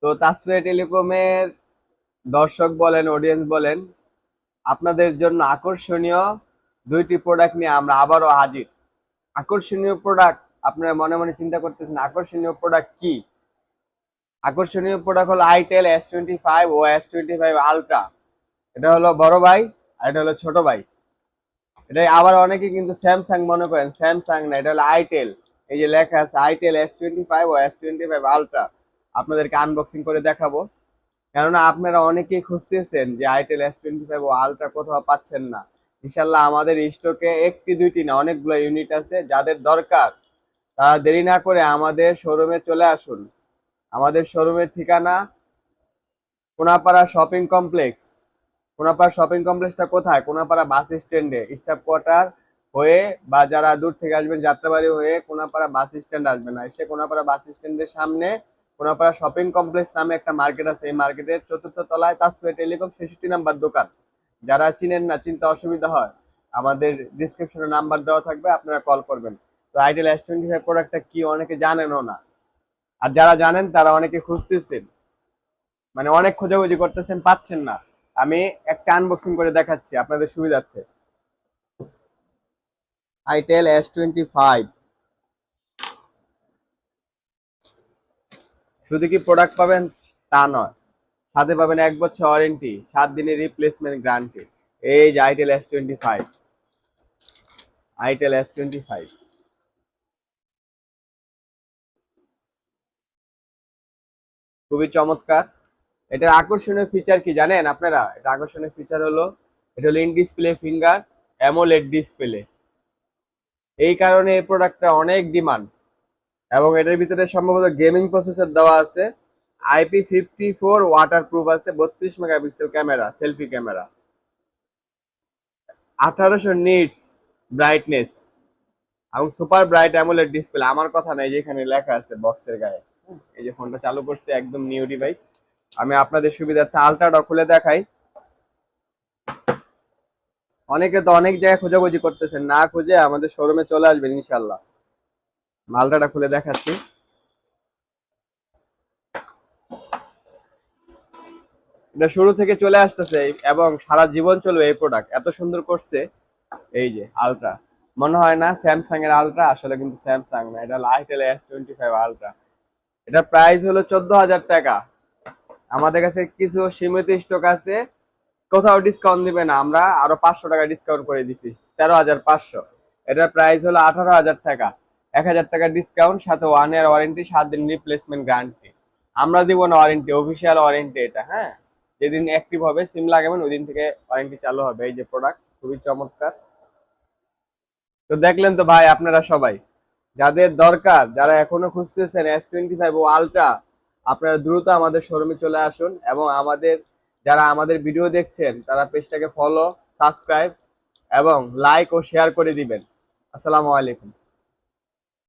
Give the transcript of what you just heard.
তো তাসফিয়া টেলিকমের দর্শক বলেন, অডিয়েন্স বলেন, আপনাদের জন্য আকর্ষণীয় দুইটি প্রোডাক্ট নিয়ে আমরা আবারও হাজির। আকর্ষণীয় প্রোডাক্ট, আপনারা মনে মনে চিন্তা করতেছেন আকর্ষণীয় প্রোডাক্ট কি? আকর্ষণীয় প্রোডাক্ট হলো আইটেল S25 ও S25 আলট্রা। এটা হলো বড় ভাই আর এটা হলো ছোট ভাই। এটা আবার অনেকে কিন্তু স্যামসাং মনে করেন, স্যামসাং না, এটা হলো আইটেল। এই যে লেখা আছে আইটেল S25 ও S25 আলট্রা। আপনাদেরকে আনবক্সিং করে দেখাবো, কেননা আপনারা অনেকেই খুঁজতেছেন যে আইটেল S25 ও আলট্রা কোথাও পাচ্ছেন না। ইনশাল্লাহ আমাদের স্টকে একটি দুইটি না, অনেকগুলো ইউনিট আছে। যাদের দরকার তারা দেরি না করে আমাদের শোরুমে চলে আসুন। আমাদের শোরুমের ঠিকানা Konapara shopping complex. Konapara shopping কমপ্লেক্সটা কোথায়? কোনাপাড়া বাস স্ট্যান্ডে, স্টাফ কোয়ার্টার হয়ে বা যারা দূর থেকে আসবেন যাত্রাবাড়ি হয়ে কোনাপাড়া বাস স্ট্যান্ড আসবেন না, এসে কোনাপাড়া বাস স্ট্যান্ডের সামনে কোনাপাড়া শপিং কমপ্লেক্স নামে একটা মার্কেট আছে। এই মার্কেটের চতুর্থ তলায় তাসফিয়া টেলিকম 66 নাম্বার দোকান। যারা চিনেন না, চিনতে অসুবিধা হয়, আমাদের ডিসক্রিপশনে নাম্বার দেওয়া থাকবে, আপনারা কল করবেন। তো আইটেল S25 প্রোডাক্টটা কি অনেকে জানেনও না, আর যারা জানেন তারা অনেকে খুঁজতেছেন, মানে অনেক খোঁজাখুঁজি করতেছেন, পাচ্ছেন না। আমি একটা আনবক্সিং করে দেখাচ্ছি আপনাদের সুবিধার্থে। আইটেল S25 শুধু কি প্রোডাক্ট পাবেন তা নয়, সাথে পাবেন 1 বছর ওয়ারেন্টি, 7 দিনের রিপ্লেসমেন্ট গ্যারান্টি। এই যে আইটেল S25, আইটেল S25 খুবই চমৎকার। এটার আকর্ষণীয় ফিচার কি জানেন আপনারা? এটা আকর্ষণীয় ফিচার হলো, এটা হলো in display finger AMOLED display. এই কারণে এই প্রোডাক্টটা অনেক ডিমান্ড, এবং এটার ভিতরে সম্ভবত গেমিং প্রসেসর দেওয়া আছে। IP54 ওয়াটার প্রুফ আছে, 32 megapixel camera, selfie camera, 1800 nits brightness, এবং সুপার ব্রাইট অ্যামোলেড ডিসপ্লে। আমার কথা নাই, যেখানে লেখা আছে বক্সের গায়ে। এই যে ফোনটা চালু করছে, একদম নিউ ডিভাইস। আমি আপনাদের সুবিধার্থে আলট্রাটা খুলে দেখাই। অনেকে তো অনেক জায়গায় খোঁজাখুঁজি করতেছেন, না খুঁজে আমাদের শোরুমে চলে আসবেন ইনশাল্লাহ। আলট্রাটা খুলে দেখাচ্ছি। এটা শুরু থেকে চলে আসতেছে এবং সারা জীবন চলবে এই প্রোডাক্ট, এত সুন্দর করছে। এই যে আলট্রা, মনে হয় না স্যামসাং এর আলট্রা, আসলে কিন্তু স্যামসাং না, এটা আইটেল S25 আলট্রা। এটা প্রাইস হলো 14,000 টাকা। আমাদের কাছে কিছু সীমিত স্টক আছে, কোথাও ডিসকাউন্ট দিবে না, আমরা আরো 500 টাকা ডিসকাউন্ট করে দিছি, 13,500। এটার প্রাইস হলো 18,000 টাকা। 1,000 টাকা ডিসকাউন্ট, সাথে 1 ইয়ার ওয়ারেন্টি, 7 দিন রিপ্লেসমেন্ট গ্যারান্টি। আমরা দিব না ওয়ারেন্টি, অফিসিয়াল ওয়ারেন্টি এটা, হ্যাঁ। যেদিন অ্যাক্টিভ হবে সিম লাগাবেন ওই দিন থেকে ওয়ারেন্টি চালু হবে। এই যে প্রোডাক্ট খুবই চমৎকার। তো দেখলেন তো ভাই, আপনারা সবাই যাদের দরকার, যারা এখনো খুঁজতেছেন S25 ও আলট্রা, আপনারা দ্রুত আমাদের শোরুমে চলে আসুন, এবং যারা আমাদের ভিডিও দেখছেন তারা পেজটাকে ফলো, সাবস্ক্রাইব এবং লাইক ও শেয়ার করে দিবেন। আসসালামু আলাইকুম।